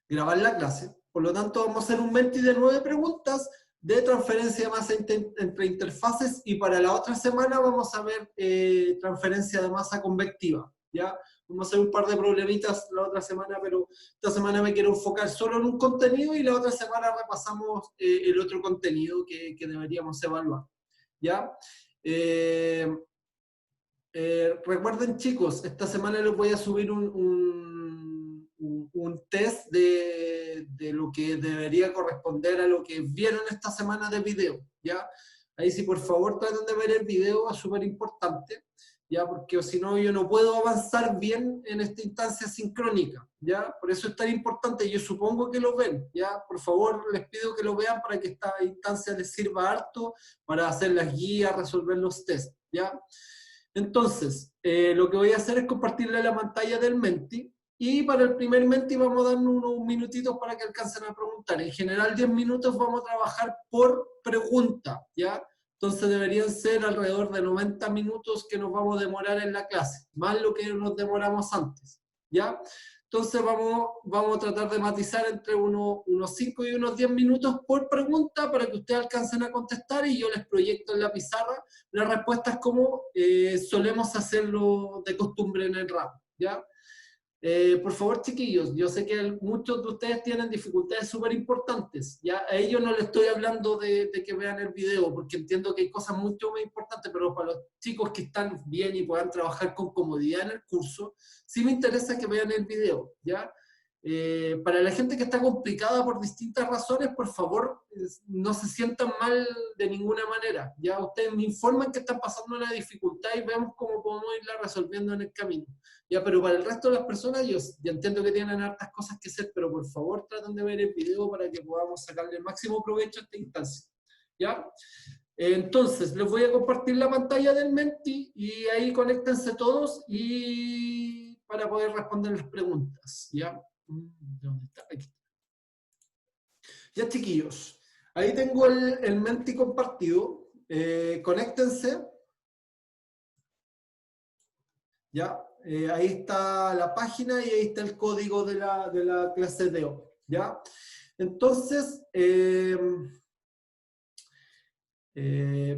grabar la clase. Por lo tanto, vamos a hacer un Menti de 9 preguntas de transferencia de masa entre interfaces, y para la otra semana vamos a ver transferencia de masa convectiva, ¿ya? Vamos a hacer un par de problemitas la otra semana, pero esta semana me quiero enfocar solo en un contenido y la otra semana repasamos el otro contenido que deberíamos evaluar, ¿ya? Recuerden, chicos, esta semana les voy a subir un test de lo que debería corresponder a lo que vieron esta semana de video, ¿ya? Ahí sí, por favor, traten de ver el video, es súper importante, ¿ya? Porque si no, yo no puedo avanzar bien en esta instancia sincrónica, ¿ya? Por eso es tan importante, yo supongo que lo ven, ¿ya? Por favor, les pido que lo vean para que esta instancia les sirva harto para hacer las guías, resolver los tests, ¿ya? Entonces, lo que voy a hacer es compartirle la pantalla del Menti, y para el primer Menti vamos a darnos unos minutitos para que alcancen a preguntar. En general 10 minutos vamos a trabajar por pregunta, ¿ya? Entonces deberían ser alrededor de 90 minutos que nos vamos a demorar en la clase, más lo que nos demoramos antes, ¿ya? Entonces vamos a tratar de matizar entre unos 5 y unos 10 minutos por pregunta para que ustedes alcancen a contestar, y yo les proyecto en la pizarra las respuestas como solemos hacerlo de costumbre en el ramo, ¿ya? Por favor, chiquillos, yo sé que muchos de ustedes tienen dificultades súper importantes, ¿ya? A ellos no les estoy hablando de que vean el video, porque entiendo que hay cosas mucho más importantes, pero para los chicos que están bien y puedan trabajar con comodidad en el curso, sí me interesa que vean el video, ¿ya? Para la gente que está complicada por distintas razones, por favor, no se sientan mal de ninguna manera. Ya ustedes me informan que están pasando una dificultad y vemos cómo podemos irla resolviendo en el camino. Ya, pero para el resto de las personas, yo ya entiendo que tienen hartas cosas que hacer, pero por favor traten de ver el video para que podamos sacarle el máximo provecho a esta instancia. ¿Ya? Entonces, les voy a compartir la pantalla del Menti y ahí conéctense todos y para poder responder las preguntas. ¿Ya? ¿Dónde está? Aquí. Ya, chiquillos, ahí tengo el Menti compartido. Conéctense. ¿Ya? Ahí está la página y ahí está el código de la clase de hoy, ¿ya? Entonces,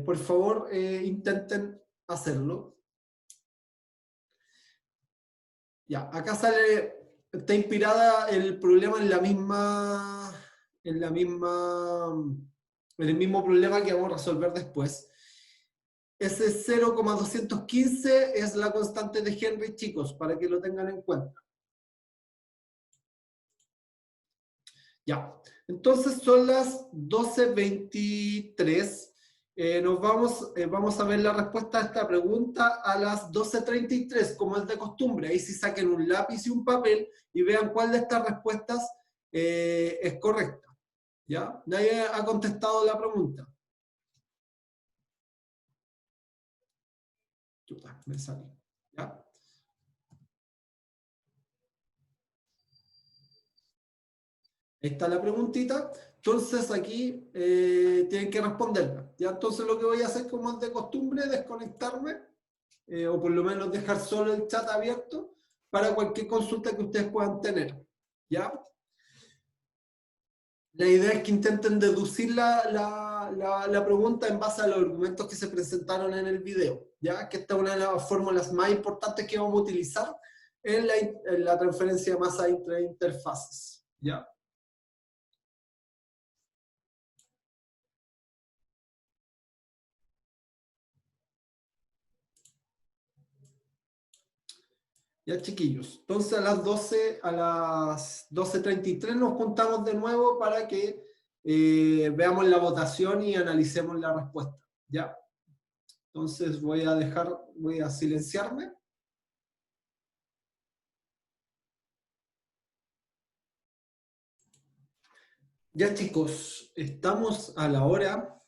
por favor, intenten hacerlo. Ya, acá sale, está inspirada el problema en el mismo problema que vamos a resolver después. Ese 0,215 es la constante de Henry, chicos, para que lo tengan en cuenta. Ya, entonces son las 12:23. Vamos a ver la respuesta a esta pregunta a las 12:33, como es de costumbre. Ahí sí saquen un lápiz y un papel y vean cuál de estas respuestas es correcta. ¿Ya? Nadie ha contestado la pregunta. Chuta, me salí. ¿Ya? Ahí está la preguntita. Entonces aquí tienen que responderla. ¿Ya? Entonces lo que voy a hacer, como es de costumbre, es desconectarme, o por lo menos dejar solo el chat abierto para cualquier consulta que ustedes puedan tener. ¿Ya? La idea es que intenten deducir la pregunta en base a los argumentos que se presentaron en el video, ¿ya? Que esta es una de las fórmulas más importantes que vamos a utilizar en la transferencia de masa entre interfaces, ¿ya? Ya, chiquillos. Entonces a las 12:33 nos juntamos de nuevo para que veamos la votación y analicemos la respuesta, ¿ya? Entonces voy a silenciarme. Ya, chicos, estamos a la hora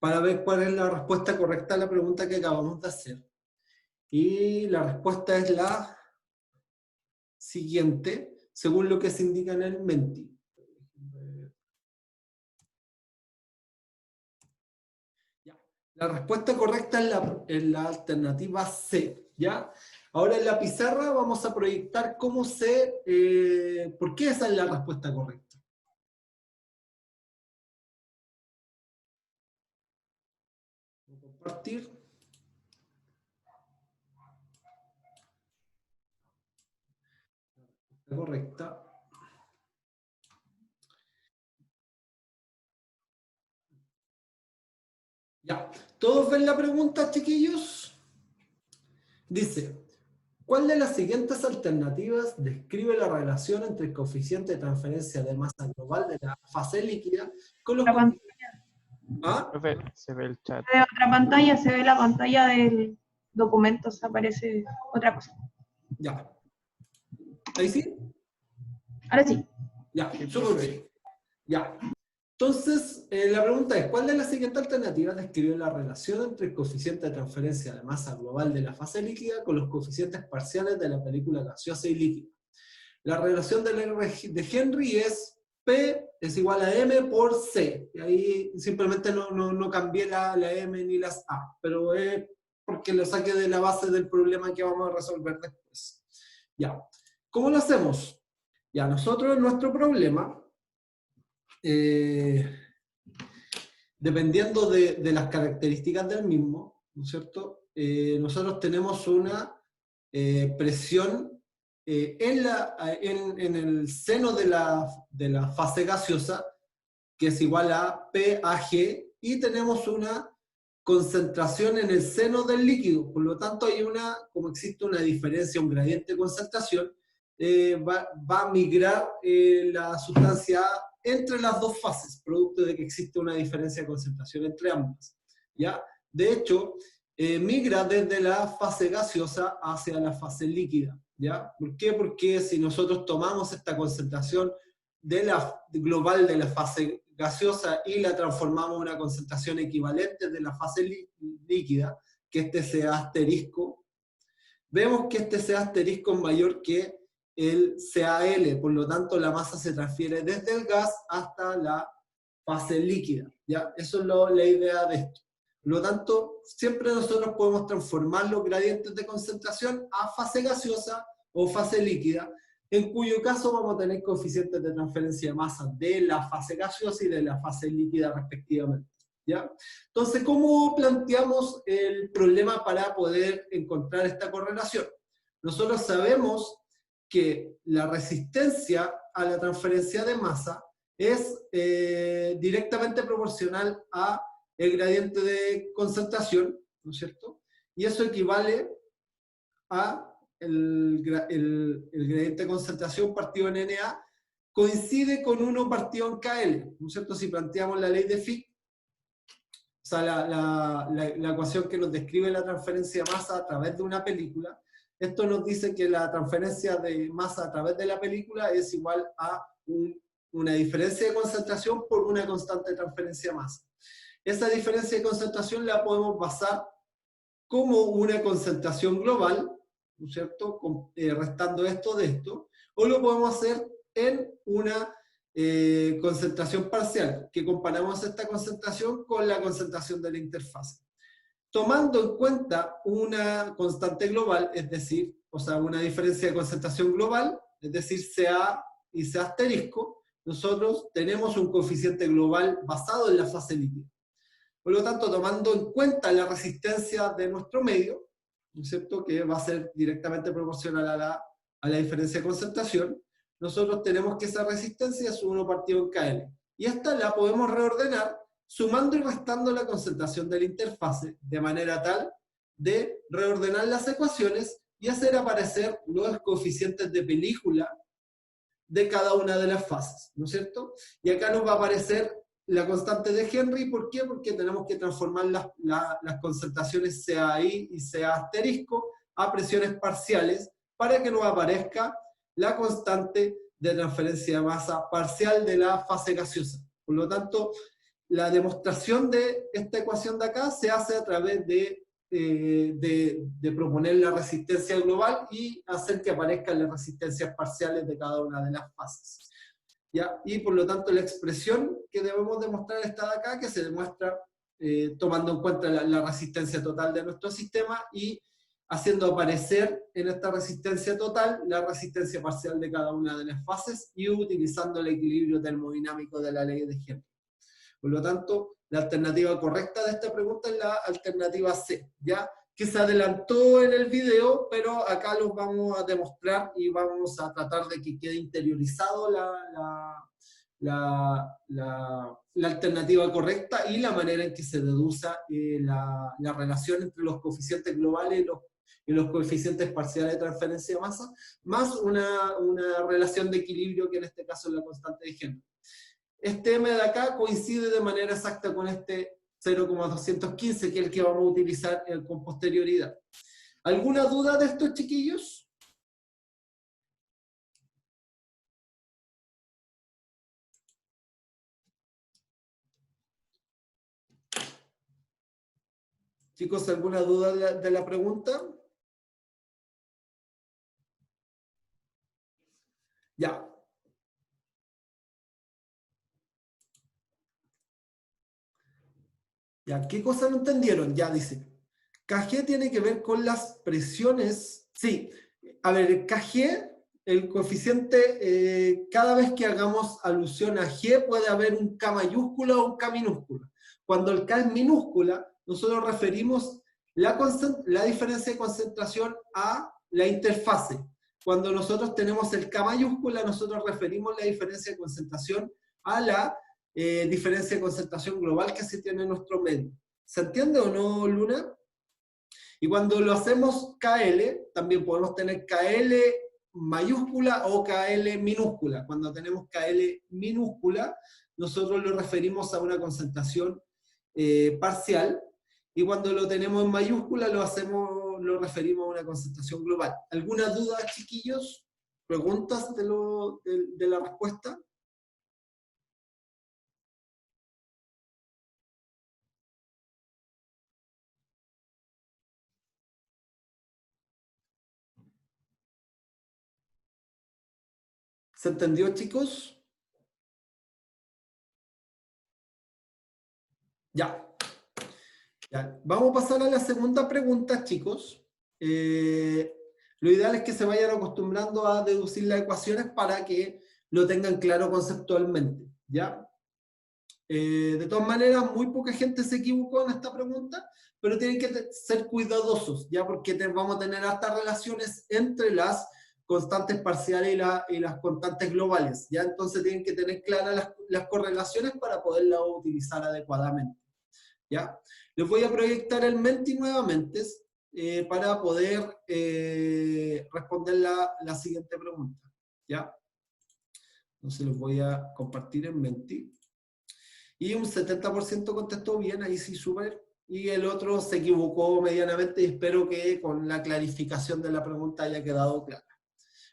para ver cuál es la respuesta correcta a la pregunta que acabamos de hacer. Y la respuesta es la siguiente, según lo que se indica en el Menti. La respuesta correcta es la alternativa C, ¿ya? Ahora en la pizarra vamos a proyectar cómo por qué esa es la respuesta correcta. Voy a compartir. La correcta. Ya. ¿Todos ven la pregunta, chiquillos? Dice, ¿cuál de las siguientes alternativas describe la relación entre el coeficiente de transferencia de masa global de la fase líquida con los... ¿Ah? Se ve el chat. Se ve otra pantalla, se ve la pantalla del documento, se aparece otra cosa. Ya. ¿Ahí sí? Ahora sí. Ya, súper bien. Ya. Entonces, la pregunta es, ¿cuál de las siguientes alternativas describe la relación entre el coeficiente de transferencia de masa global de la fase líquida con los coeficientes parciales de la película gaseosa y líquida? La relación del R de Henry es P es igual a M por C. Y ahí simplemente no cambié la M ni las A, pero es porque lo saqué de la base del problema que vamos a resolver después. Ya. ¿Cómo lo hacemos? Ya, nosotros en nuestro problema, dependiendo de las características del mismo, ¿no es cierto? Nosotros tenemos una presión en el seno de la fase gaseosa, que es igual a PAG, y tenemos una concentración en el seno del líquido. Por lo tanto, como existe una diferencia, un gradiente de concentración, va a migrar la sustancia entre las dos fases, producto de que existe una diferencia de concentración entre ambas. ¿Ya? De hecho, migra desde la fase gaseosa hacia la fase líquida. ¿Ya? ¿Por qué? Porque si nosotros tomamos esta concentración global de la fase gaseosa y la transformamos en una concentración equivalente de la fase líquida, que este sea asterisco, vemos que este sea asterisco es mayor que el CaL, por lo tanto la masa se transfiere desde el gas hasta la fase líquida. ¿Ya? Eso es la idea de esto. Por lo tanto, siempre nosotros podemos transformar los gradientes de concentración a fase gaseosa o fase líquida, en cuyo caso vamos a tener coeficientes de transferencia de masa de la fase gaseosa y de la fase líquida respectivamente. ¿Ya? Entonces, ¿cómo planteamos el problema para poder encontrar esta correlación? Nosotros sabemos que la resistencia a la transferencia de masa es directamente proporcional a el gradiente de concentración, ¿no es cierto? Y eso equivale a el gradiente de concentración partido en Na, coincide con 1 partido en KL, ¿no es cierto? Si planteamos la ley de Fick, o sea, la ecuación que nos describe la transferencia de masa a través de una película, esto nos dice que la transferencia de masa a través de la película es igual a una diferencia de concentración por una constante de transferencia de masa. Esa diferencia de concentración la podemos basar como una concentración global, ¿no es cierto? Restando esto de esto, o lo podemos hacer en una concentración parcial, que comparamos esta concentración con la concentración de la interfase. Tomando en cuenta una constante global, es decir, o sea, una diferencia de concentración global, es decir, Ca y Ca asterisco, nosotros tenemos un coeficiente global basado en la fase líquida. Por lo tanto, tomando en cuenta la resistencia de nuestro medio, ¿no es cierto?, que va a ser directamente proporcional a la diferencia de concentración, nosotros tenemos que esa resistencia es 1 partido en KL. Y esta la podemos reordenar sumando y restando la concentración de la interfase, de manera tal de reordenar las ecuaciones y hacer aparecer los coeficientes de película de cada una de las fases, ¿no es cierto? Y acá nos va a aparecer la constante de Henry. ¿Por qué? Porque tenemos que transformar las concentraciones CAI y CA asterisco a presiones parciales para que nos aparezca la constante de transferencia de masa parcial de la fase gaseosa. Por lo tanto, la demostración de esta ecuación de acá se hace a través de proponer la resistencia global y hacer que aparezcan las resistencias parciales de cada una de las fases. ¿Ya? Y por lo tanto la expresión que debemos demostrar está de acá, que se demuestra tomando en cuenta la resistencia total de nuestro sistema y haciendo aparecer en esta resistencia total la resistencia parcial de cada una de las fases y utilizando el equilibrio termodinámico de la ley de Henry. Por lo tanto, la alternativa correcta de esta pregunta es la alternativa C, ¿ya? Que se adelantó en el video, pero acá los vamos a demostrar y vamos a tratar de que quede interiorizado la alternativa correcta y la manera en que se deduza la relación entre los coeficientes globales y los coeficientes parciales de transferencia de masa, más una relación de equilibrio que en este caso es la constante de Henry. Este M de acá coincide de manera exacta con este 0,215, que es el que vamos a utilizar con posterioridad. ¿Alguna duda de estos, chiquillos? Chicos, ¿alguna duda de la pregunta? Ya. Ya, ¿qué cosa no entendieron? Ya dice. KG tiene que ver con las presiones. Sí, a ver, KG, el coeficiente, cada vez que hagamos alusión a G puede haber un K mayúscula o un K minúscula. Cuando el K es minúscula, nosotros referimos la diferencia de concentración a la interfase. Cuando nosotros tenemos el K mayúscula, nosotros referimos la diferencia de concentración a la diferencia de concentración global que se tiene en nuestro medio. ¿Se entiende o no, Luna? Y cuando lo hacemos KL, también podemos tener KL mayúscula o KL minúscula. Cuando tenemos KL minúscula, nosotros lo referimos a una concentración parcial, y cuando lo tenemos en mayúscula lo referimos a una concentración global. ¿Alguna duda, chiquillos? ¿Preguntas de la respuesta? ¿Se entendió, chicos? Ya. Ya. Vamos a pasar a la segunda pregunta, chicos. Lo ideal es que se vayan acostumbrando a deducir las ecuaciones para que lo tengan claro conceptualmente, ¿ya? De todas maneras, muy poca gente se equivocó en esta pregunta, pero tienen que ser cuidadosos, ¿ya? Porque vamos a tener altas relaciones entre las constantes parciales y las constantes globales, ¿ya? Entonces tienen que tener claras las correlaciones para poderlas utilizar adecuadamente, ¿ya? Les voy a proyectar el Menti nuevamente para poder responder la siguiente pregunta, ¿ya? Entonces les voy a compartir en Menti. Y un 70% contestó bien, ahí sí súper, y el otro se equivocó medianamente, y espero que con la clarificación de la pregunta haya quedado clara.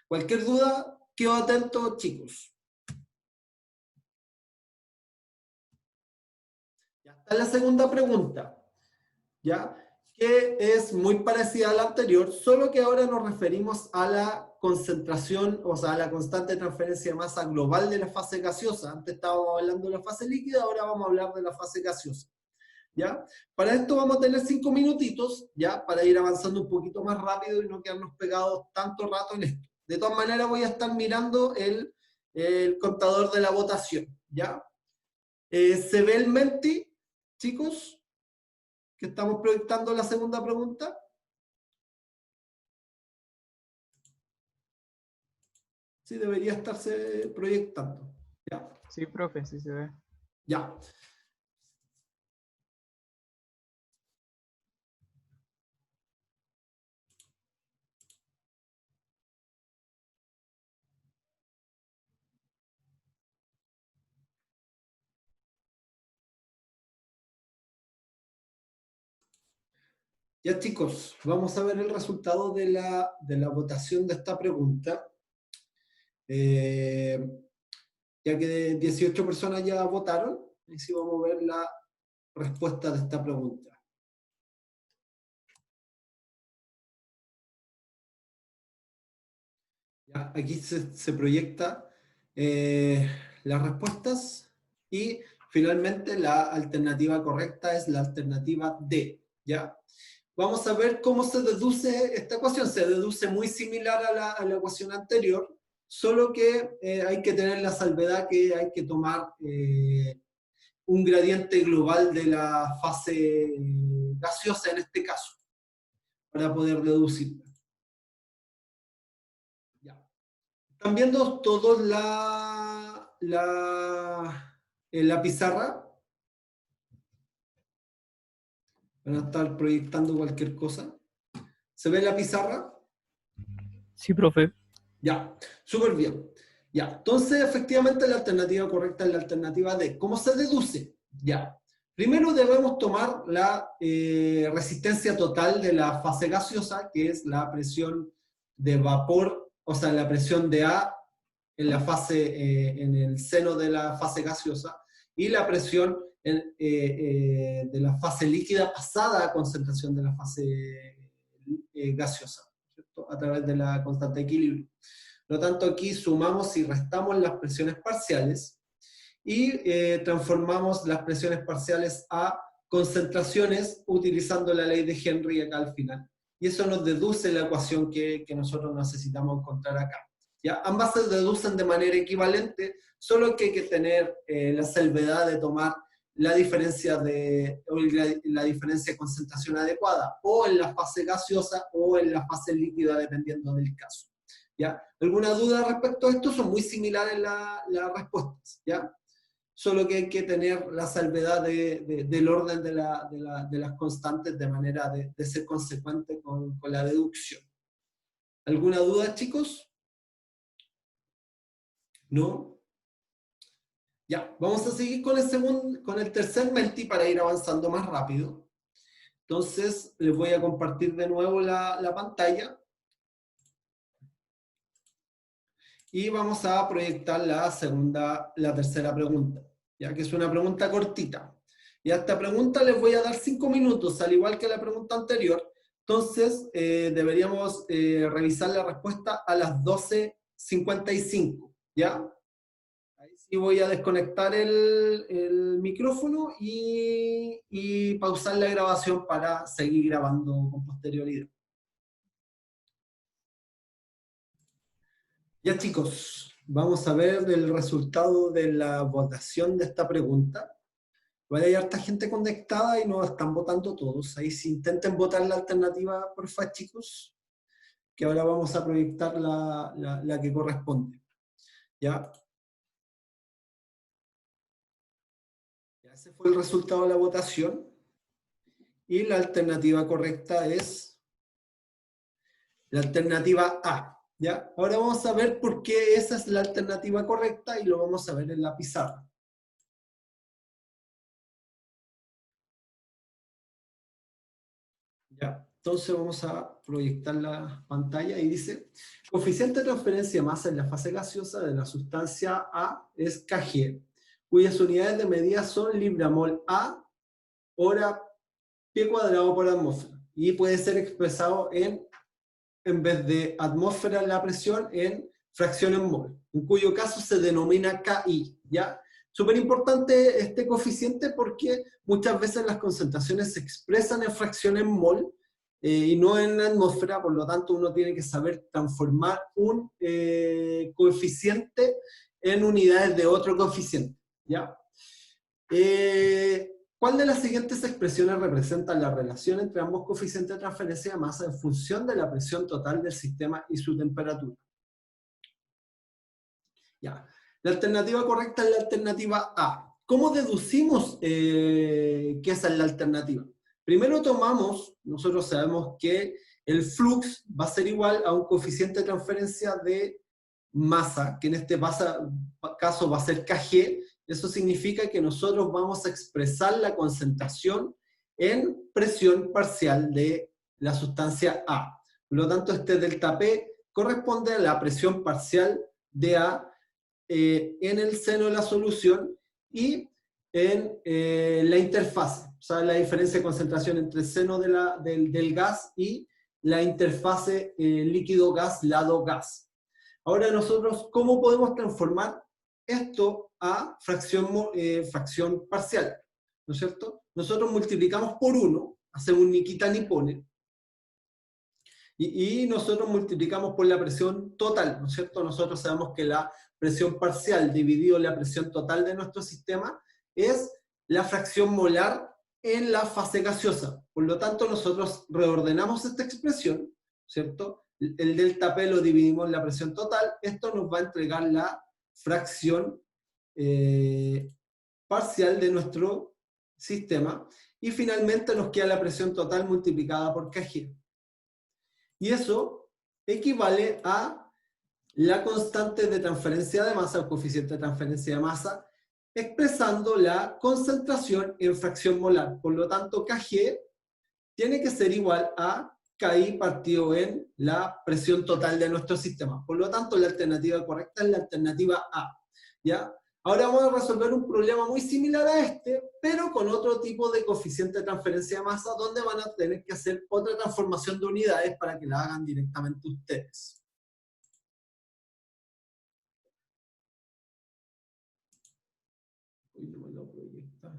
Cualquier duda, quedo atento, chicos. Ya está la segunda pregunta, ¿ya? Que es muy parecida a la anterior, solo que ahora nos referimos a la concentración, o sea, a la constante de transferencia de masa global de la fase gaseosa. Antes estábamos hablando de la fase líquida, ahora vamos a hablar de la fase gaseosa, ¿ya? Para esto vamos a tener 5 minutitos, ¿ya? Para ir avanzando un poquito más rápido y no quedarnos pegados tanto rato en esto. De todas maneras voy a estar mirando el contador de la votación, ¿ya? ¿Se ve el Menti, chicos? Que estamos proyectando la segunda pregunta. Sí, debería estarse proyectando. ¿Ya? Sí, profe, sí se ve. Ya. Ya, chicos, vamos a ver el resultado de la votación de esta pregunta. Ya que 18 personas ya votaron, y sí vamos a ver la respuesta de esta pregunta. Ya, aquí se proyecta las respuestas y finalmente la alternativa correcta es la alternativa D, ¿ya? vamos a ver cómo se deduce esta ecuación. Se deduce muy similar a la ecuación anterior, solo que hay que tener la salvedad que hay que tomar un gradiente global de la fase gaseosa en este caso, para poder deducirla. Ya. ¿Están viendo todos la pizarra? Van a estar proyectando cualquier cosa. ¿Se ve la pizarra? Sí, profe. Ya, súper bien. Ya, entonces efectivamente la alternativa correcta es la alternativa D. ¿Cómo se deduce? Ya, primero debemos tomar la resistencia total de la fase gaseosa, que es la presión de vapor, o sea, la presión de A en la fase, en el seno de la fase gaseosa, y la presión de la fase líquida pasada a concentración de la fase gaseosa, ¿cierto? A través de la constante de equilibrio. Por lo tanto, aquí sumamos y restamos las presiones parciales y transformamos las presiones parciales a concentraciones utilizando la ley de Henry acá al final. Y eso nos deduce la ecuación que nosotros necesitamos encontrar acá. ¿Ya? Ambas se deducen de manera equivalente, solo que hay que tener la salvedad de tomar la diferencia de concentración adecuada, o en la fase gaseosa o en la fase líquida, dependiendo del caso. ¿Ya? ¿Alguna duda respecto a esto? Son muy similares las respuestas, ¿ya? Solo que hay que tener la salvedad del orden de las constantes de manera de ser consecuente con la deducción. ¿Alguna duda, chicos? ¿No? Ya, vamos a seguir con el tercer Menti para ir avanzando más rápido. Entonces, les voy a compartir de nuevo la pantalla. Y vamos a proyectar la tercera pregunta, ya que es una pregunta cortita. Y a esta pregunta les voy a dar 5 minutos, al igual que la pregunta anterior. Entonces, deberíamos revisar la respuesta a las 12:55, ¿ya? Ahí sí voy a desconectar el micrófono y pausar la grabación para seguir grabando con posterioridad. Ya, chicos, vamos a ver el resultado de la votación de esta pregunta. Hay harta gente conectada y nos están votando todos. Ahí si intenten votar la alternativa, porfa, chicos, que ahora vamos a proyectar la que corresponde. ¿Ya? Ese fue el resultado de la votación. Y la alternativa correcta es la alternativa A. ¿Ya? Ahora vamos a ver por qué esa es la alternativa correcta y lo vamos a ver en la pizarra. Ya, entonces vamos a proyectar la pantalla y dice: coeficiente de transferencia de masa en la fase gaseosa de la sustancia A es Kg, cuyas unidades de medida son libra-mol A, hora pie cuadrado por atmósfera. Y puede ser expresado en vez de atmósfera la presión, en fracción en mol, en cuyo caso se denomina KI, ¿ya? Súper importante este coeficiente porque muchas veces las concentraciones se expresan en fracción en mol y no en atmósfera, por lo tanto uno tiene que saber transformar un coeficiente en unidades de otro coeficiente, ¿ya? ¿Cuál de las siguientes expresiones representa la relación entre ambos coeficientes de transferencia de masa en función de la presión total del sistema y su temperatura? Ya. La alternativa correcta es la alternativa A. ¿Cómo deducimos que esa es la alternativa? Primero nosotros sabemos que el flux va a ser igual a un coeficiente de transferencia de masa, que en este caso va a ser Kg. Eso significa que nosotros vamos a expresar la concentración en presión parcial de la sustancia A. Por lo tanto, este delta P corresponde a la presión parcial de A en el seno de la solución y en la interfase, o sea, la diferencia de concentración entre el seno del gas y la interfase líquido-gas, lado-gas. Ahora nosotros, ¿cómo podemos transformar esto a fracción parcial? ¿No es cierto? Nosotros multiplicamos por 1 hacemos un ni quita ni pone, y nosotros multiplicamos por la presión total, ¿no es cierto? Nosotros sabemos que la presión parcial dividido la presión total de nuestro sistema es la fracción molar en la fase gaseosa. Por lo tanto, nosotros reordenamos esta expresión, ¿cierto? El delta P lo dividimos en la presión total, esto nos va a entregar la fracción parcial de nuestro sistema, y finalmente nos queda la presión total multiplicada por kg. Y eso equivale a la constante de transferencia de masa, el coeficiente de transferencia de masa, expresando la concentración en fracción molar. Por lo tanto, Kg tiene que ser igual a KI partido en la presión total de nuestro sistema. Por lo tanto, la alternativa correcta es la alternativa A. ¿Ya? Ahora vamos a resolver un problema muy similar a este, pero con otro tipo de coeficiente de transferencia de masa, donde van a tener que hacer otra transformación de unidades para que la hagan directamente ustedes. Uy, no me lo proyecta.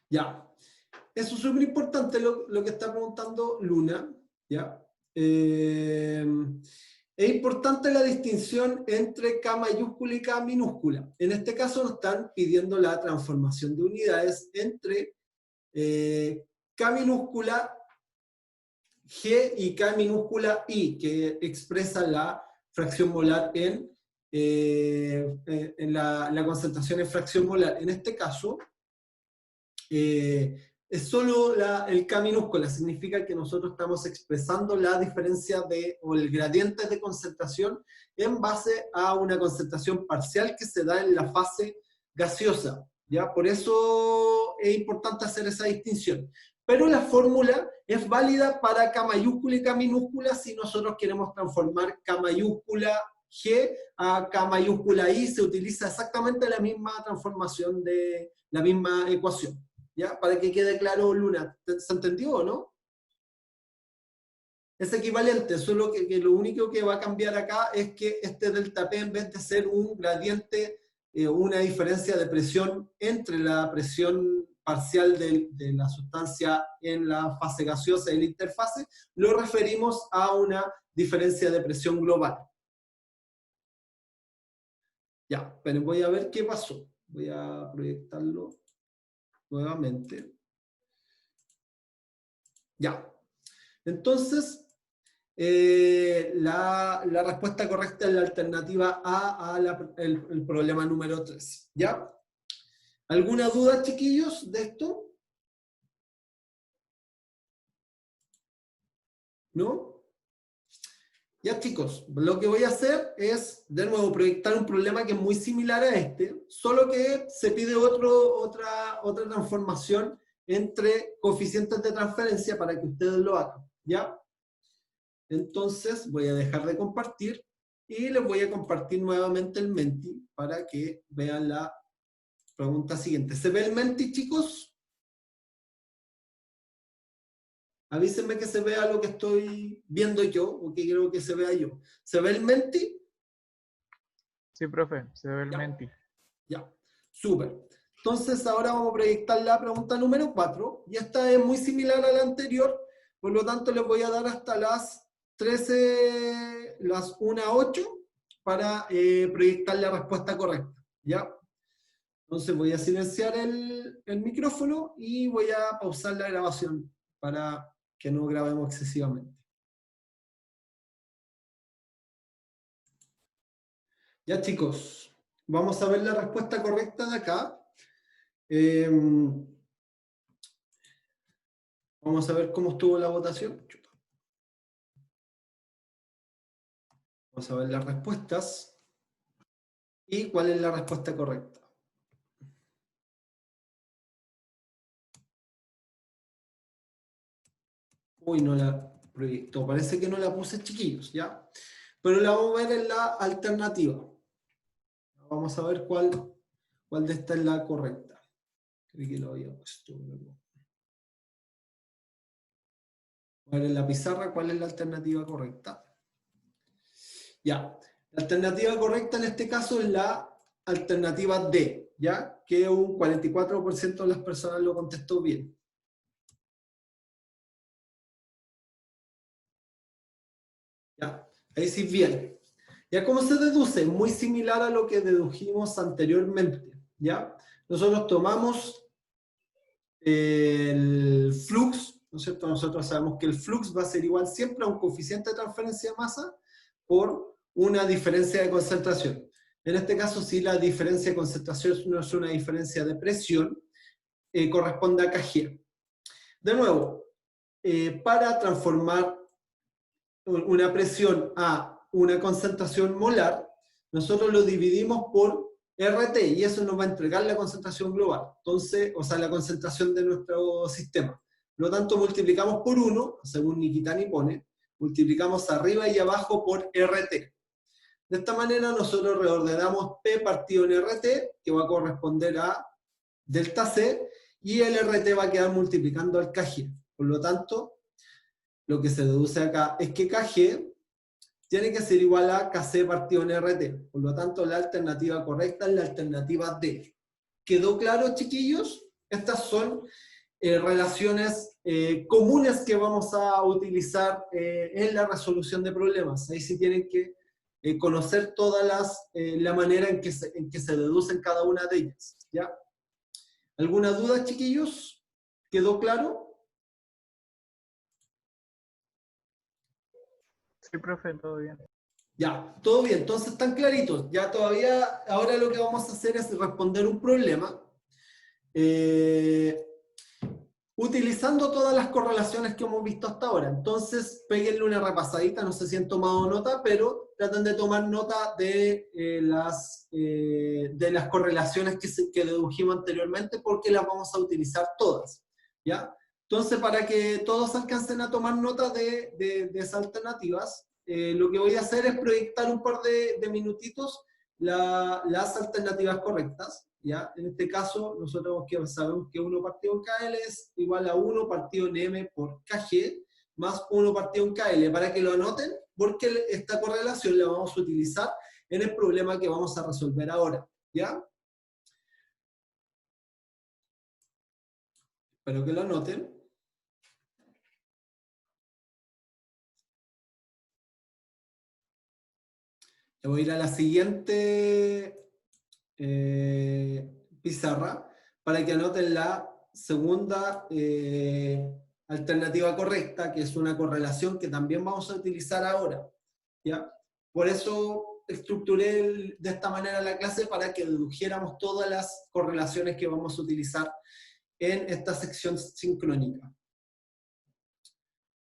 Ya. Eso es súper importante lo que está preguntando Luna, ¿ya? Es importante la distinción entre K mayúscula y K minúscula. En este caso nos están pidiendo la transformación de unidades entre K minúscula G y K minúscula I, que expresa la fracción molar en la concentración en fracción molar. En este caso, es solo el K minúscula, significa que nosotros estamos expresando la diferencia o el gradiente de concentración en base a una concentración parcial que se da en la fase gaseosa, ¿ya? Por eso es importante hacer esa distinción. Pero la fórmula es válida para K mayúscula y K minúscula si nosotros queremos transformar K mayúscula G a K mayúscula I, se utiliza exactamente la misma transformación de la misma ecuación. ¿Ya? Para que quede claro, Luna, ¿se entendió o no? Es equivalente, solo que lo único que va a cambiar acá es que este delta P, en vez de ser un gradiente, una diferencia de presión entre la presión parcial de la sustancia en la fase gaseosa y la interfase, lo referimos a una diferencia de presión global. Ya, pero voy a ver qué pasó. Voy a proyectarlo nuevamente. Ya. Entonces, la respuesta correcta es la alternativa A el problema número 3. ¿Ya? ¿Alguna duda, chiquillos, de esto? ¿No? Ya, chicos, lo que voy a hacer es, de nuevo, proyectar un problema que es muy similar a este, solo que se pide otra transformación entre coeficientes de transferencia para que ustedes lo hagan. ¿Ya? Entonces voy a dejar de compartir y les voy a compartir nuevamente el Menti para que vean la pregunta siguiente. ¿Se ve el Menti, chicos? Avísenme que se vea lo que estoy viendo yo o que quiero que se vea yo. ¿Se ve el Menti? Sí, profe, se ve el Ya. Menti. Ya, súper. Entonces ahora vamos a proyectar la pregunta número 4 y esta es muy similar a la anterior, por lo tanto les voy a dar hasta las 13, las 1:08 para proyectar la respuesta correcta, ¿ya? Entonces voy a silenciar el micrófono y voy a pausar la grabación para que no grabemos excesivamente. Ya, chicos, vamos a ver la respuesta correcta de acá. Vamos a ver cómo estuvo la votación. Vamos a ver las respuestas y cuál es la respuesta correcta. Uy, no la proyectó. Parece que no la puse, chiquillos, ¿ya? Pero la vamos a ver en la alternativa. Vamos a ver cuál de estas es la correcta. Creo que lo había puesto. A ver en la pizarra cuál es la alternativa correcta. Ya. La alternativa correcta en este caso es la alternativa D, ¿ya? Que un 44% de las personas lo contestó bien. ¿Ya? Ahí sí, bien. ¿Ya cómo se deduce? Muy similar a lo que dedujimos anteriormente, ¿ya? Nosotros tomamos el flux, ¿no es cierto? Nosotros sabemos que el flux va a ser igual siempre a un coeficiente de transferencia de masa por una diferencia de concentración. En este caso, si la diferencia de concentración no es una diferencia de presión, corresponde a kg. De nuevo, para transformar una presión a una concentración molar, nosotros lo dividimos por RT, y eso nos va a entregar la concentración global, entonces, o sea, la concentración de nuestro sistema. Por lo tanto, multiplicamos por 1, según Nikitani pone, multiplicamos arriba y abajo por RT. De esta manera nosotros reordenamos P partido en RT, que va a corresponder a delta C, y el RT va a quedar multiplicando al Kg. Por lo tanto, lo que se deduce acá es que Kg tiene que ser igual a Kc partido en RT. Por lo tanto, la alternativa correcta es la alternativa D. ¿Quedó claro, chiquillos? Estas son relaciones comunes que vamos a utilizar en la resolución de problemas. Ahí sí tienen que conocer todas la manera en que se deducen cada una de ellas, ¿ya? ¿Alguna duda, chiquillos? ¿Quedó claro? Sí, profe, todo bien. Ya, todo bien, entonces están claritos. Ya todavía, ahora lo que vamos a hacer es responder un problema utilizando todas las correlaciones que hemos visto hasta ahora. Entonces, péguenle una repasadita, no sé si han tomado nota, pero traten de tomar nota de las correlaciones que dedujimos anteriormente, porque las vamos a utilizar todas, ¿ya? Entonces, para que todos alcancen a tomar nota de esas alternativas, lo que voy a hacer es proyectar un par de minutitos las alternativas correctas, ¿ya? En este caso, nosotros sabemos que 1 partido en KL es igual a 1 partido en M por KG, más 1 partido en KL, para que lo anoten, porque esta correlación la vamos a utilizar en el problema que vamos a resolver ahora, ¿ya? Espero que lo anoten. Le voy a ir a la siguiente pizarra para que anoten la segunda alternativa correcta, que es una correlación que también vamos a utilizar ahora, ¿ya? Por eso estructuré de esta manera la clase, para que dedujéramos todas las correlaciones que vamos a utilizar en esta sección sincrónica.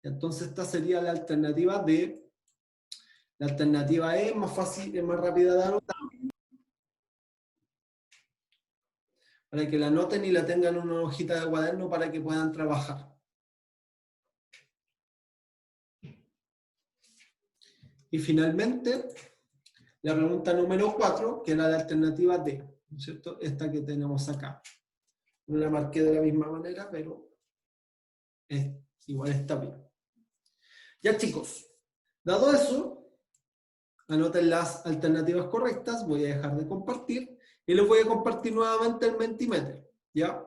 Entonces esta sería la alternativa D. La alternativa E es más fácil, es más rápida de anotar, para que la anoten y la tengan en una hojita de cuaderno para que puedan trabajar. Y finalmente, la pregunta número 4, que era la alternativa D, ¿no es cierto? Esta que tenemos acá. No la marqué de la misma manera, pero igual está bien. Ya, chicos, dado eso, anoten las alternativas correctas, voy a dejar de compartir, y les voy a compartir nuevamente el Mentimeter, ¿ya?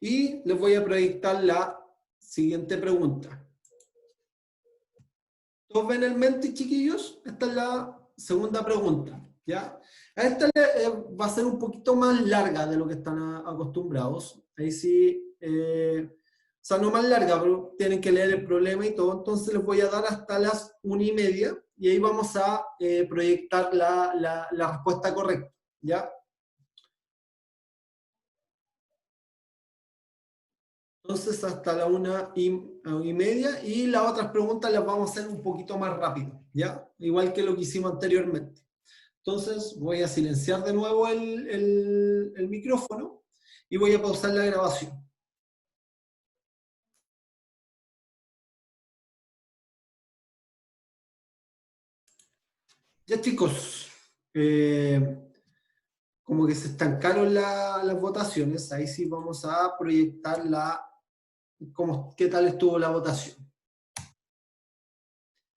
Y les voy a proyectar la siguiente pregunta. ¿Todos ven el Menti, chiquillos? Esta es la segunda pregunta, ¿ya? Esta va a ser un poquito más larga de lo que están acostumbrados. Ahí sí, o sea, no más larga, pero tienen que leer el problema y todo. Entonces les voy a dar hasta las 1:30 y ahí vamos a proyectar la respuesta correcta, ¿ya? Entonces hasta la 1:30, y las otras preguntas las vamos a hacer un poquito más rápido, ¿ya? Igual que lo que hicimos anteriormente. Entonces voy a silenciar de nuevo el micrófono y voy a pausar la grabación. Ya, chicos, como que se estancaron las votaciones, ahí sí vamos a proyectar qué tal estuvo la votación.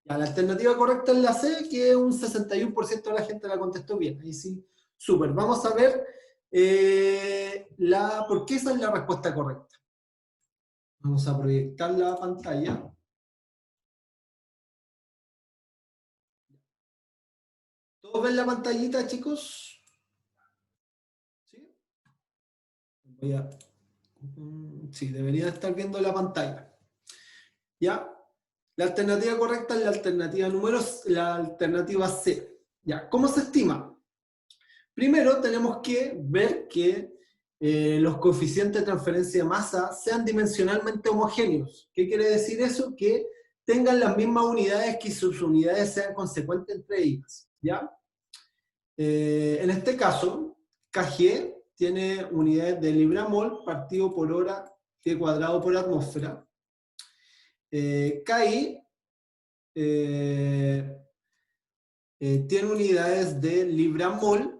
Ya, la alternativa correcta es la C, que un 61% de la gente la contestó bien. Ahí sí, súper. Vamos a ver por qué esa es la respuesta correcta. Vamos a proyectar la pantalla. ¿Todos ven la pantallita, chicos? ¿Sí? Sí, deberían estar viendo la pantalla. ¿Ya? La alternativa correcta es la alternativa C. ¿Ya? ¿Cómo se estima? Primero tenemos que ver que los coeficientes de transferencia de masa sean dimensionalmente homogéneos. ¿Qué quiere decir eso? Que tengan las mismas unidades, que sus unidades sean consecuentes entre ellas. ¿Ya? En este caso, Kg tiene unidades de libra-mol partido por hora T cuadrado por atmósfera. Ki tiene unidades de libra-mol,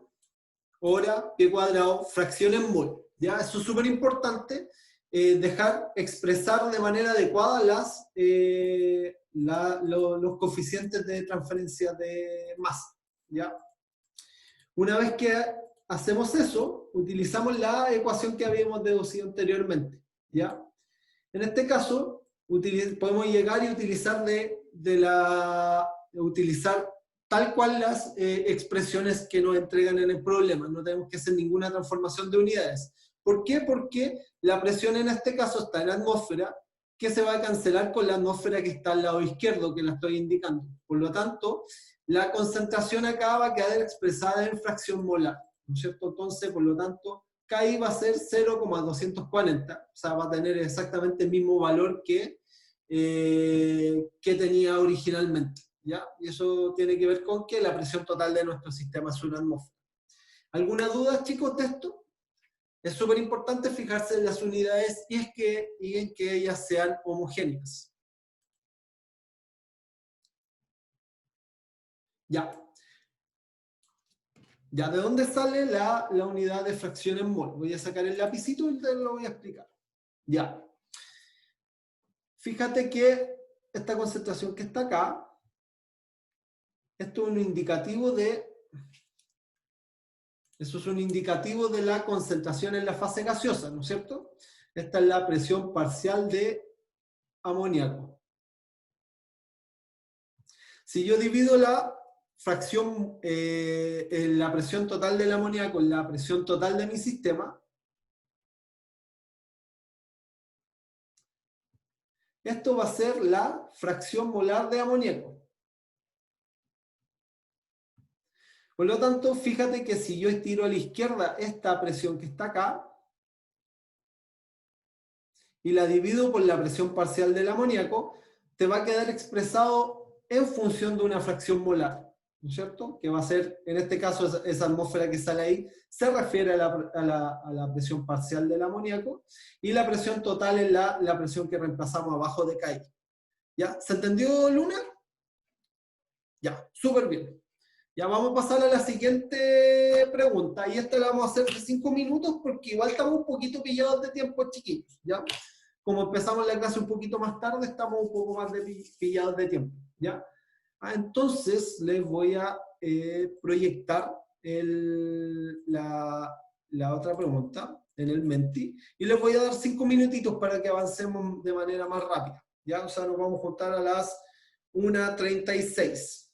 hora, pie cuadrado, fracción en mol. ¿Ya? Eso es súper importante, dejar expresar de manera adecuada los coeficientes de transferencia de masa. ¿Ya? Una vez que hacemos eso, utilizamos la ecuación que habíamos deducido anteriormente. ¿Ya? En este caso, podemos llegar y utilizar utilizar tal cual las expresiones que nos entregan en el problema. No tenemos que hacer ninguna transformación de unidades. ¿Por qué? Porque la presión en este caso está en atmósfera, que se va a cancelar con la atmósfera que está al lado izquierdo, que la estoy indicando. Por lo tanto, la concentración acá va a quedar expresada en fracción molar, ¿no es cierto? Entonces, por lo tanto, Ki va a ser 0,240, o sea, va a tener exactamente el mismo valor que tenía originalmente. ¿Ya? Y eso tiene que ver con que la presión total de nuestro sistema es una atmósfera. ¿Alguna duda, chicos, de esto? Es súper importante fijarse en las unidades y en que ellas sean homogéneas. Ya. Ya, ¿de dónde sale la unidad de fracción en mol? Voy a sacar el lapicito y te lo voy a explicar. Ya. Fíjate que esta concentración que está acá, esto es un indicativo eso es un indicativo de la concentración en la fase gaseosa, ¿no es cierto? Esta es la presión parcial de amoníaco. Si yo divido la fracción, la presión total del amoníaco en la presión total de mi sistema, esto va a ser la fracción molar de amoníaco. Por lo tanto, fíjate que si yo estiro a la izquierda esta presión que está acá, y la divido por la presión parcial del amoníaco, te va a quedar expresado en función de una fracción molar, ¿no es cierto? Que va a ser, en este caso, esa atmósfera que sale ahí, se refiere a la presión parcial del amoníaco, y la presión total es la presión que reemplazamos abajo de Ki. ¿Ya? ¿Se entendió, Luna? Ya, súper bien. Ya vamos a pasar a la siguiente pregunta, y esta la vamos a hacer de 5 minutos porque igual estamos un poquito pillados de tiempo, chiquillos, ¿ya? Como empezamos la clase un poquito más tarde, estamos un poco más pillados de tiempo, ¿ya? Entonces les voy a proyectar la otra pregunta en el Menti, y les voy a dar 5 minutitos para que avancemos de manera más rápida, ¿ya? O sea, nos vamos a juntar a las 1:36.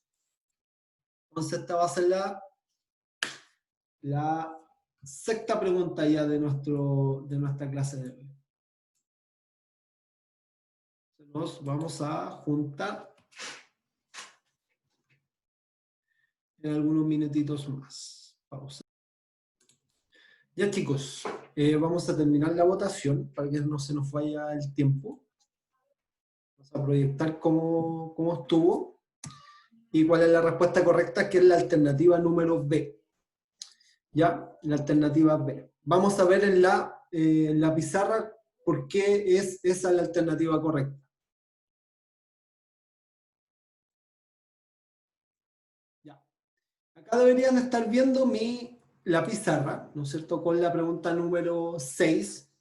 Entonces esta va a ser la sexta pregunta ya de nuestra clase de hoy. Nos vamos a juntar en algunos minutitos más. Pausa. Ya, chicos, vamos a terminar la votación para que no se nos vaya el tiempo. Vamos a proyectar cómo estuvo y cuál es la respuesta correcta, que es la alternativa número B. ¿Ya? La alternativa B. Vamos a ver en la pizarra por qué es esa la alternativa correcta. Ya. Acá deberían estar viendo la pizarra, ¿no es cierto?, con la pregunta número 6,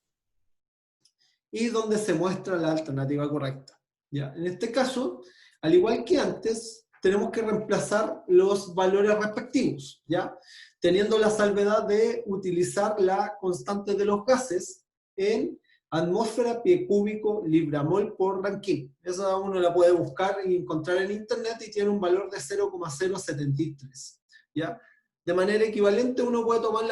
y donde se muestra la alternativa correcta. ¿ya? En este caso, al igual que antes, tenemos que reemplazar los valores respectivos, ¿ya? Teniendo la salvedad de utilizar la constante de los gases en atmósfera, pie cúbico, libra-mol por Rankine. Esa uno la puede buscar y encontrar en internet y tiene un valor de 0,073, ¿ya? De manera equivalente uno puede tomar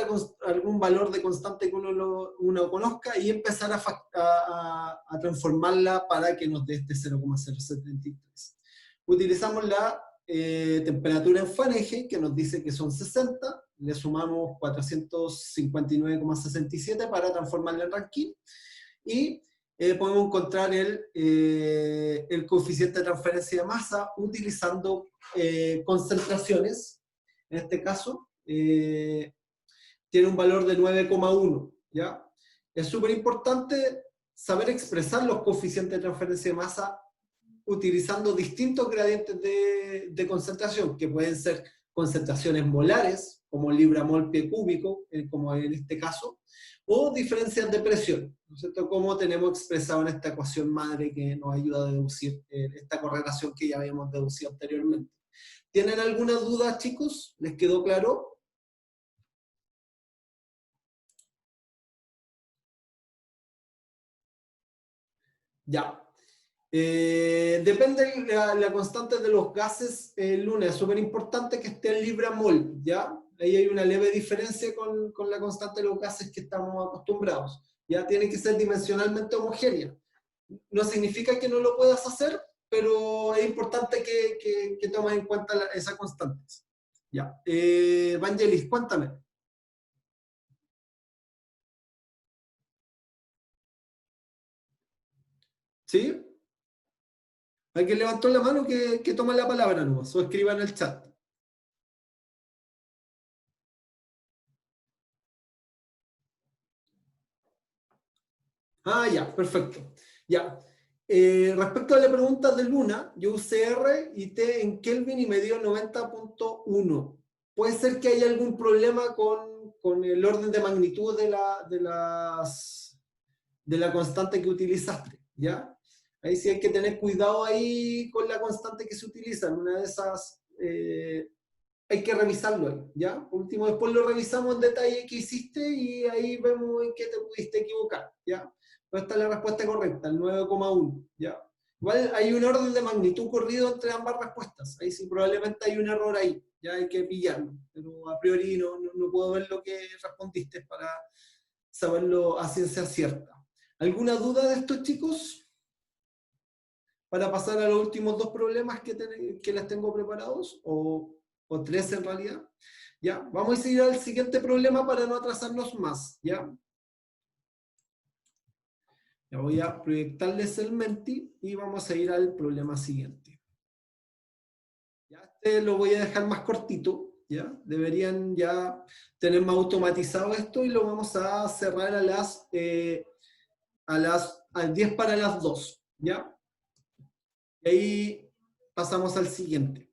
algún valor de constante que uno conozca y empezar a transformarla para que nos dé este 0,073. Utilizamos la temperatura en Fahrenheit, que nos dice que son 60, le sumamos 459,67 para transformarla en Rankine, y podemos encontrar el coeficiente de transferencia de masa utilizando concentraciones. En este caso, tiene un valor de 9,1, ¿ya? Es súper importante saber expresar los coeficientes de transferencia de masa utilizando distintos gradientes de concentración, que pueden ser concentraciones molares, como libra-mol pie cúbico, como en este caso, o diferencias de presión, ¿no es cierto? Como tenemos expresado en esta ecuación madre que nos ayuda a deducir esta correlación que ya habíamos deducido anteriormente. ¿Tienen alguna duda, chicos? ¿Les quedó claro? Ya. Depende la constante de los gases, Luna, es súper importante que esté en libra-mol, ¿ya? Ahí hay una leve diferencia con la constante de los gases que estamos acostumbrados. Ya tiene que ser dimensionalmente homogénea. No significa que no lo puedas hacer, pero es importante que tomes en cuenta esas constantes. Ya. Vangelis, cuéntame. ¿Sí? Alguien levantó la mano que toma la palabra nomás, o escriba en el chat. Ah, ya, perfecto. Ya. Respecto a la pregunta de Luna, yo usé R y T en Kelvin y me dio 90,1. Puede ser que haya algún problema con el orden de magnitud de la constante que utilizaste, ¿ya? Ahí sí hay que tener cuidado ahí con la constante que se utiliza. En una de esas hay que revisarlo ahí, ¿ya? Por último, después lo revisamos en detalle qué hiciste y ahí vemos en qué te pudiste equivocar, ¿ya? Pero esta es la respuesta correcta, el 9,1, ¿ya? Igual hay un orden de magnitud corrido entre ambas respuestas. Ahí sí probablemente hay un error ahí, ya hay que pillarlo. Pero a priori no puedo ver lo que respondiste para saberlo a ciencia cierta. ¿Alguna duda de estos, chicos? Para pasar a los últimos dos problemas que les tengo preparados, o tres en realidad. ¿Ya? Vamos a seguir al siguiente problema para no atrasarnos más, ¿ya? Ya voy a proyectarles el Menti y vamos a ir al problema siguiente. Ya, este lo voy a dejar más cortito, ¿ya? Deberían ya tener más automatizado esto y lo vamos a cerrar a las 10 para las 2, ¿ya? Y ahí pasamos al siguiente.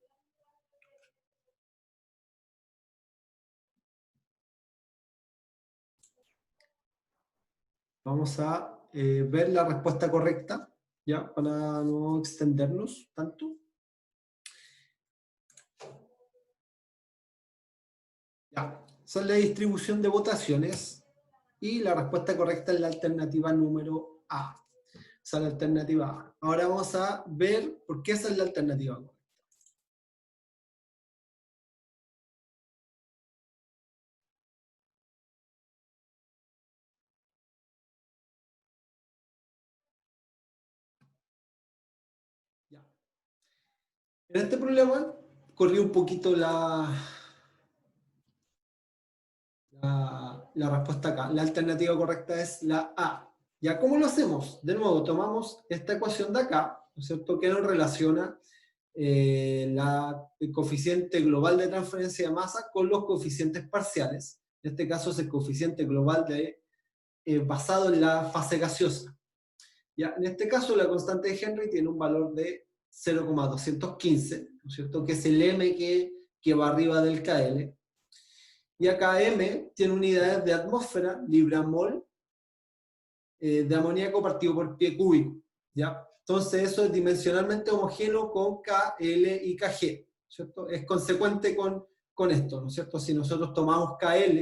Vamos a ver la respuesta correcta, ¿ya? Para no extendernos tanto. Ya, esa es la distribución de votaciones y la respuesta correcta es la alternativa número A. Esa es la alternativa A. Ahora vamos a ver por qué esa es la alternativa correcta. Ya. En este problema corrí un poquito la respuesta acá. La alternativa correcta es la A. ¿Ya cómo lo hacemos? De nuevo, tomamos esta ecuación de acá, ¿no es cierto?, que nos relaciona el coeficiente global de transferencia de masa con los coeficientes parciales. En este caso es el coeficiente global basado en la fase gaseosa. ¿Ya? En este caso la constante de Henry tiene un valor de 0,215, ¿no es cierto?, que es el M que va arriba del KL. Y acá M tiene unidades de atmósfera, libra-mol, de amoníaco partido por pie cúbico, ¿ya? Entonces eso es dimensionalmente homogéneo con KL y KG, ¿cierto? Es consecuente con esto, ¿no es cierto? Si nosotros tomamos KL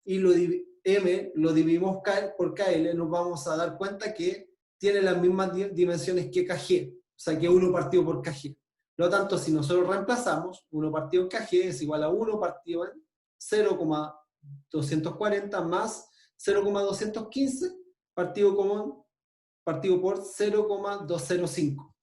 y M lo dividimos por KL, nos vamos a dar cuenta que tiene las mismas dimensiones que KG, o sea que 1 partido por KG. Por lo tanto, si nosotros reemplazamos, 1 partido en KG es igual a 1 partido en 0,240 más 0,215 partido por 0,205.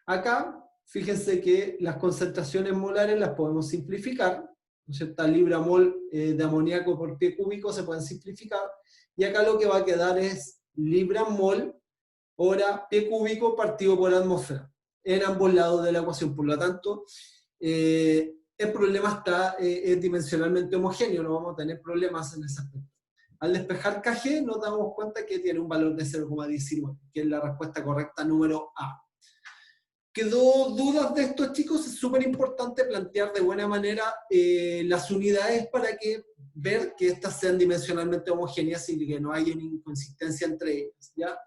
Acá, fíjense que las concentraciones molares las podemos simplificar, ¿no es cierto? Libra mol de amoníaco por pie cúbico se pueden simplificar, y acá lo que va a quedar es libra mol hora pie cúbico partido por atmósfera, en ambos lados de la ecuación. Por lo tanto, el problema es dimensionalmente homogéneo, no vamos a tener problemas en ese aspecto. Al despejar KG nos damos cuenta que tiene un valor de 0,19, que es la respuesta correcta número A. ¿Quedó dudas de esto, chicos? Es súper importante plantear de buena manera las unidades para ver que estas sean dimensionalmente homogéneas y que no haya inconsistencia entre ellas, ¿ya?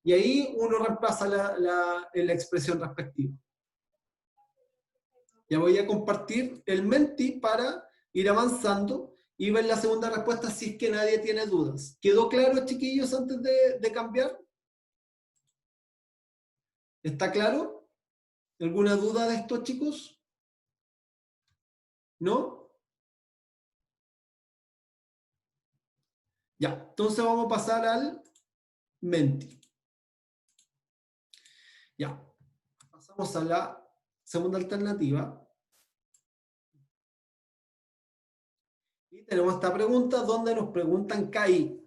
Y ahí uno reemplaza la expresión respectiva. Ya voy a compartir el Menti para ir avanzando y ver la segunda respuesta si es que nadie tiene dudas. ¿Quedó claro, chiquillos, antes de cambiar? ¿Está claro? ¿Alguna duda de esto, chicos? ¿No? Ya, entonces vamos a pasar al Menti. Ya, pasamos a la segunda alternativa. Y tenemos esta pregunta donde nos preguntan KI.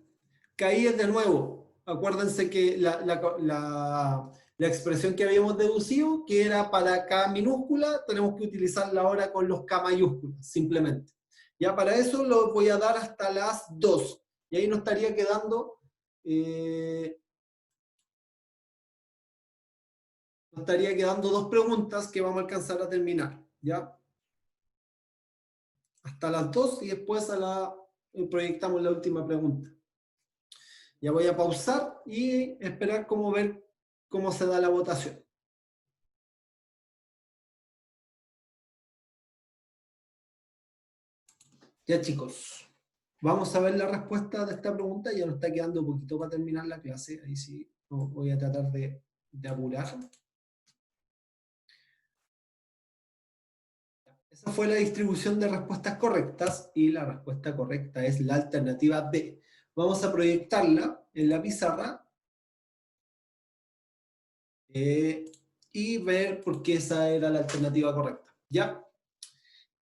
KI es de nuevo, acuérdense que la expresión que habíamos deducido, que era para K minúscula, tenemos que utilizarla ahora con los K mayúsculas, simplemente. Ya para eso lo voy a dar hasta las 2. Y ahí nos estaría quedando... nos estaría quedando 2 preguntas que vamos a alcanzar a terminar, ¿ya? Hasta las 2 y después proyectamos la última pregunta. Ya voy a pausar y esperar ver cómo se da la votación. Ya, chicos, vamos a ver la respuesta de esta pregunta. Ya nos está quedando un poquito para terminar la clase. Ahí sí voy a tratar de apurar. Esa fue la distribución de respuestas correctas y la respuesta correcta es la alternativa B. Vamos a proyectarla en la pizarra y ver por qué esa era la alternativa correcta. ¿Ya?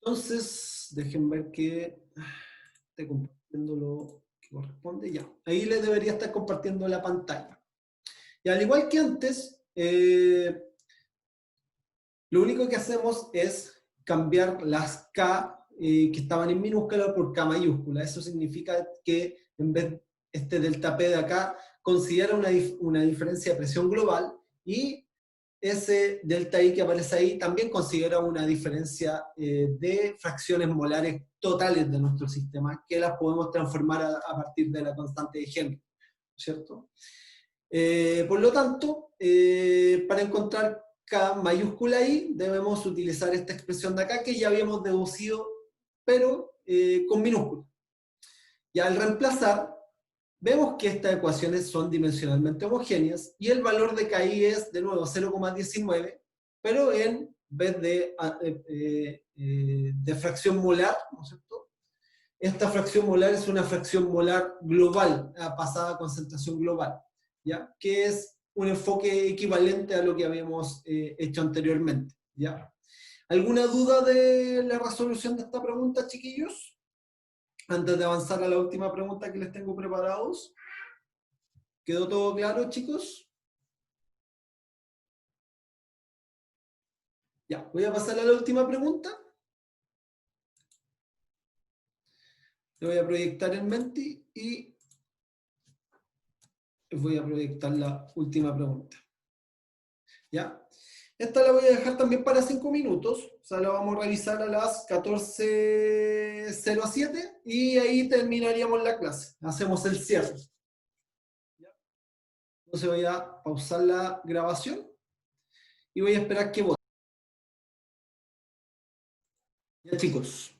Entonces, dejen ver que esté compartiendo lo que corresponde. Ya, ahí les debería estar compartiendo la pantalla. Y al igual que antes, lo único que hacemos es cambiar las K que estaban en minúscula por K mayúscula. Eso significa que en vez este delta P de acá considera una diferencia de presión global y ese delta I que aparece ahí también considera una diferencia de fracciones molares totales de nuestro sistema que las podemos transformar a partir de la constante de Henry, ¿cierto? Por lo tanto, para encontrar K mayúscula I, debemos utilizar esta expresión de acá que ya habíamos deducido, pero con minúscula. Y al reemplazar, vemos que estas ecuaciones son dimensionalmente homogéneas y el valor de KI es, de nuevo, 0,19, pero en vez de fracción molar, ¿no es cierto? Esta fracción molar es una fracción molar global, pasada a concentración global, ¿ya? Que es un enfoque equivalente a lo que habíamos hecho anteriormente, ¿ya? ¿Alguna duda de la resolución de esta pregunta, chiquillos? Antes de avanzar a la última pregunta que les tengo preparados. ¿Quedó todo claro, chicos? Ya, voy a pasar a la última pregunta. Le voy a proyectar el Menti y voy a proyectar la última pregunta. ¿Ya? Esta la voy a dejar también para 5 minutos. O sea, la vamos a revisar a las 14:07 y ahí terminaríamos la clase. Hacemos el cierre. ¿Ya? Entonces voy a pausar la grabación y voy a esperar que vote. Ya chicos,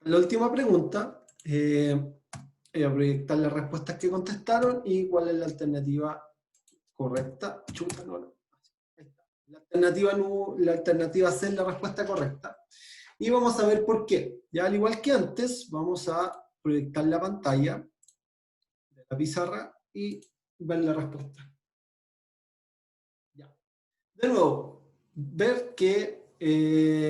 la última pregunta, voy a proyectar las respuestas que contestaron y cuál es la alternativa correcta. Chuta, no, no. Ahí está. La alternativa C es la respuesta correcta. Y vamos a ver por qué. Ya al igual que antes, vamos a proyectar la pantalla de la pizarra y ver la respuesta. Ya. De nuevo, ver que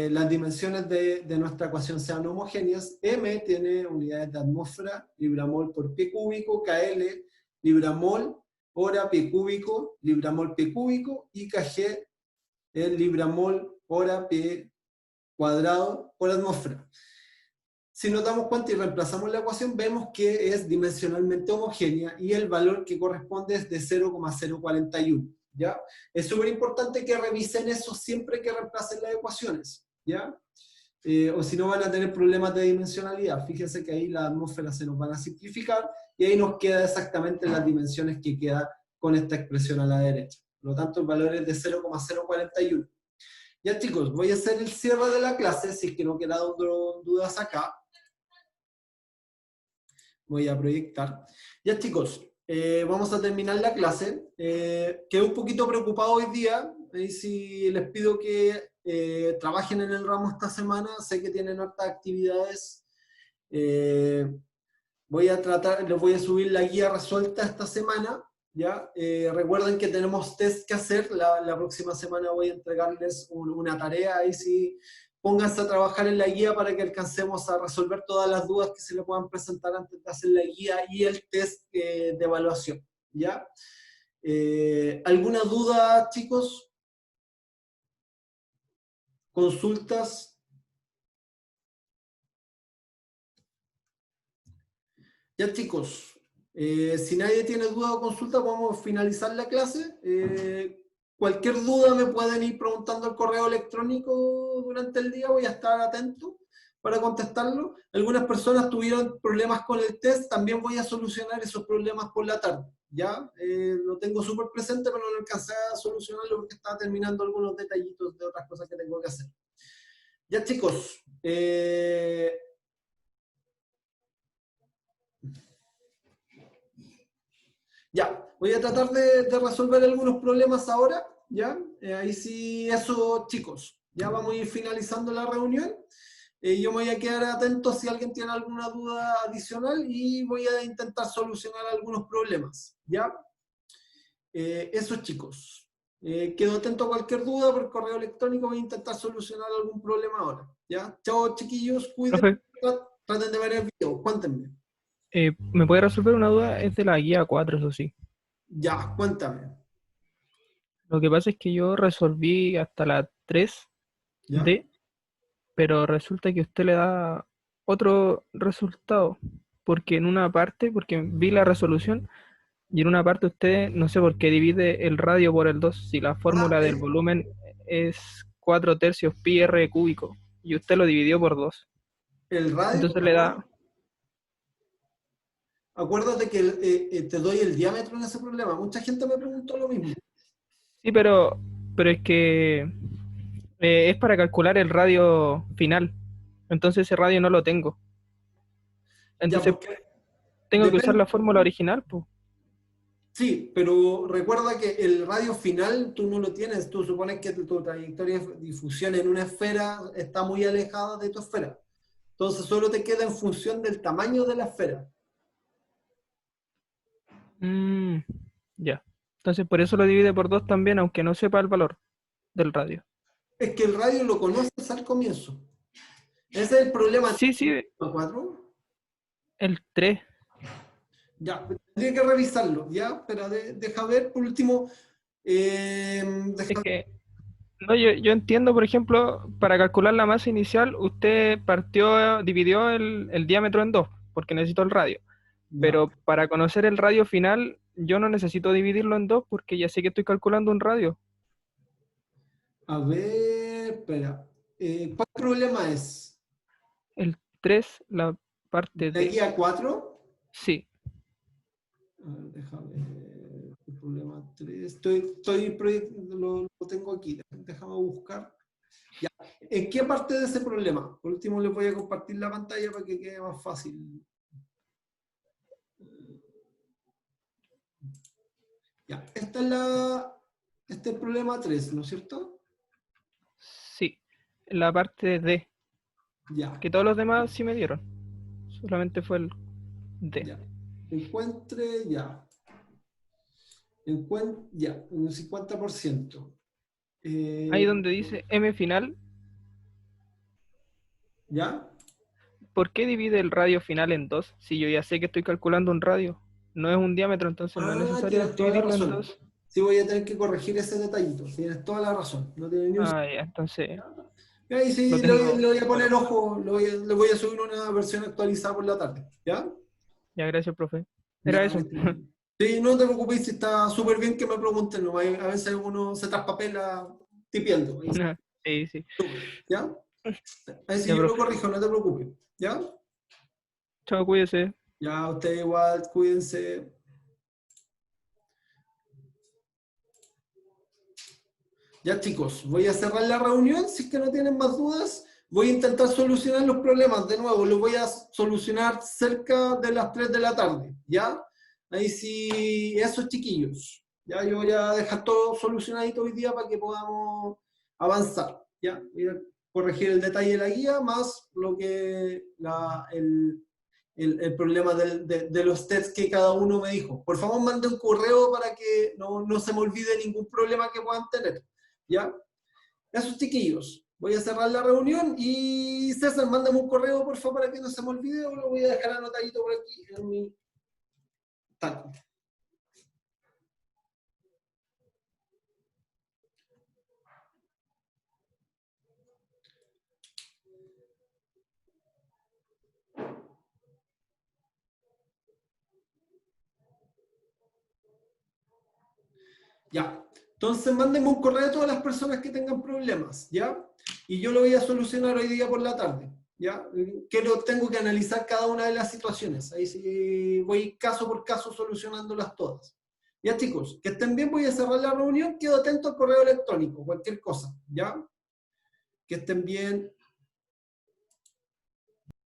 las dimensiones de nuestra ecuación sean homogéneas. M tiene unidades de atmósfera, libramol por pie cúbico, KL, libramol, hora pie cúbico, libramol pie cúbico, y KG es libramol, hora pie cuadrado por atmósfera. Si nos damos cuenta y reemplazamos la ecuación, vemos que es dimensionalmente homogénea y el valor que corresponde es de 0,041. ¿Ya? Es súper importante que revisen eso siempre que reemplacen las ecuaciones, ¿ya? O si no van a tener problemas de dimensionalidad. Fíjense que ahí las atmósferas se nos van a simplificar y ahí nos queda exactamente las dimensiones que queda con esta expresión a la derecha. Por lo tanto, el valor es de 0,041. Ya chicos, voy a hacer el cierre de la clase, si es que no quedaron dudas acá. Voy a proyectar. Ya chicos, vamos a terminar la clase. Quedé un poquito preocupado hoy día. Ahí sí les pido que trabajen en el ramo esta semana. Sé que tienen hartas actividades. Voy a tratar, les voy a subir la guía resuelta esta semana. ¿Ya? Recuerden que tenemos test que hacer. La próxima semana voy a entregarles una tarea. Ahí sí, pónganse a trabajar en la guía para que alcancemos a resolver todas las dudas que se le puedan presentar antes de hacer la guía y el test de evaluación. ¿Ya? ¿Alguna duda, chicos? ¿Consultas? Ya, chicos, si nadie tiene duda o consulta, vamos a finalizar la clase. Cualquier duda me pueden ir preguntando al correo electrónico durante el día, voy a estar atento para contestarlo. Algunas personas tuvieron problemas con el test, también voy a solucionar esos problemas por la tarde. ¿Ya? Lo tengo súper presente, pero no alcancé a solucionarlo porque estaba terminando algunos detallitos de otras cosas que tengo que hacer. Ya, chicos, ya, voy a tratar de resolver algunos problemas ahora, ¿ya? Ahí sí, eso, chicos. Ya vamos a ir finalizando la reunión. Yo me voy a quedar atento si alguien tiene alguna duda adicional y voy a intentar solucionar algunos problemas, ¿ya? Eso, chicos. Quedo atento a cualquier duda por correo electrónico, voy a intentar solucionar algún problema ahora, ¿ya? Chao, chiquillos, cuídense, Profe, traten de ver el video, cuéntenme. ¿me puede resolver una duda? Es de la guía 4, eso sí. Ya, cuéntame, Lo que pasa es que yo resolví hasta la ¿ya? 3D, pero resulta que usted le da otro resultado, porque en una parte, porque vi la resolución, y en una parte usted, no sé por qué divide el radio por el 2 si la Ah, fórmula del volumen es 4 tercios pi r cúbico, y usted lo dividió por 2. el radio, Entonces le da, acuérdate que te doy el diámetro en ese problema. Mucha gente me preguntó lo mismo. sí, pero es que es para calcular el radio final. Entonces ese radio no lo tengo. Ya, Entonces porque tengo que usar depende. la fórmula original, pues. Sí, pero recuerda que el radio final tú no lo tienes. Tú supones que tu trayectoria de difusión en una esfera está muy alejada de tu esfera. Entonces solo te queda en función del tamaño de la esfera. Ya. Entonces por eso lo divide por 2 también, aunque no sepa el valor del radio. Es que el radio lo conoces al comienzo. Ese es el problema. Sí, sí, 4. el 3. Ya, tendría que revisarlo, ¿ya? Pero deja ver, por último, Es que, no, yo entiendo, por ejemplo, para calcular la masa inicial, usted dividió el diámetro en 2, porque necesito el radio. ya. Pero para conocer el radio final, yo no necesito dividirlo en 2, porque ya sé que estoy calculando un radio. A ver, espera. ¿Cuál problema es? El 3, la parte ¿De D. guía 4? Sí. A ver, déjame ver. ¿Qué problema lo tengo aquí, déjame buscar. Ya. ¿En qué parte de ese problema? Por último les voy a compartir la pantalla para que quede más fácil. Ya, este es el problema 3, ¿no es cierto? Sí, la parte D, Ya, que todos los demás sí me dieron. Solamente fue el D. ya. Encuentre, ya. Ya, un 50%. Ahí donde dice M final, ¿Ya? ¿por qué divide el radio final en 2? Si yo ya sé que estoy calculando un radio. No es un diámetro, entonces no es necesario Tienes toda la dividirlo en razón. 2. Sí, voy a tener que corregir ese detallito. Tienes toda la razón. No tiene ni un... Ah, ya, entonces Ahí lo sí, tengo. le voy a poner Claro. ojo. Le voy a subir una versión actualizada por la tarde. ¿Ya? Ya, gracias, profe. Ya. Era eso. Sí, no te preocupes si está súper bien que me pregunten. ¿No? A veces uno se traspapela tipiendo. Ahí Sí, sí. súper, ¿ya? Ahí sí Ya, yo lo profe. corrijo, no te preocupes. ¿Ya? Chao, cuídese. Ya, ustedes igual, cuídense. Ya chicos, voy a cerrar la reunión, si es que no tienen más dudas, voy a intentar solucionar los problemas de nuevo, los voy a solucionar cerca de las 3 de la tarde, ¿ya? Ahí sí, esos chiquillos, ya yo voy a dejar todo solucionadito hoy día para que podamos avanzar, ¿ya? Voy a corregir el detalle de la guía, más lo que el problema de los tests que cada uno me dijo. Por favor, mande un correo para que no se me olvide ningún problema que puedan tener. ¿Ya? Esos chiquillos. Voy a cerrar la reunión y César, mándame un correo, por favor, para que no se me olvide, o lo voy a dejar anotadito por aquí en mi tanto. Ya. Entonces, mándenme un correo a todas las personas que tengan problemas, ¿ya? Y yo lo voy a solucionar hoy día por la tarde, ¿ya? Tengo que analizar cada una de las situaciones. Ahí sí voy caso por caso solucionándolas todas. Ya, chicos, que estén bien, voy a cerrar la reunión. Quedo atento al correo electrónico, cualquier cosa, ¿ya? Que estén bien.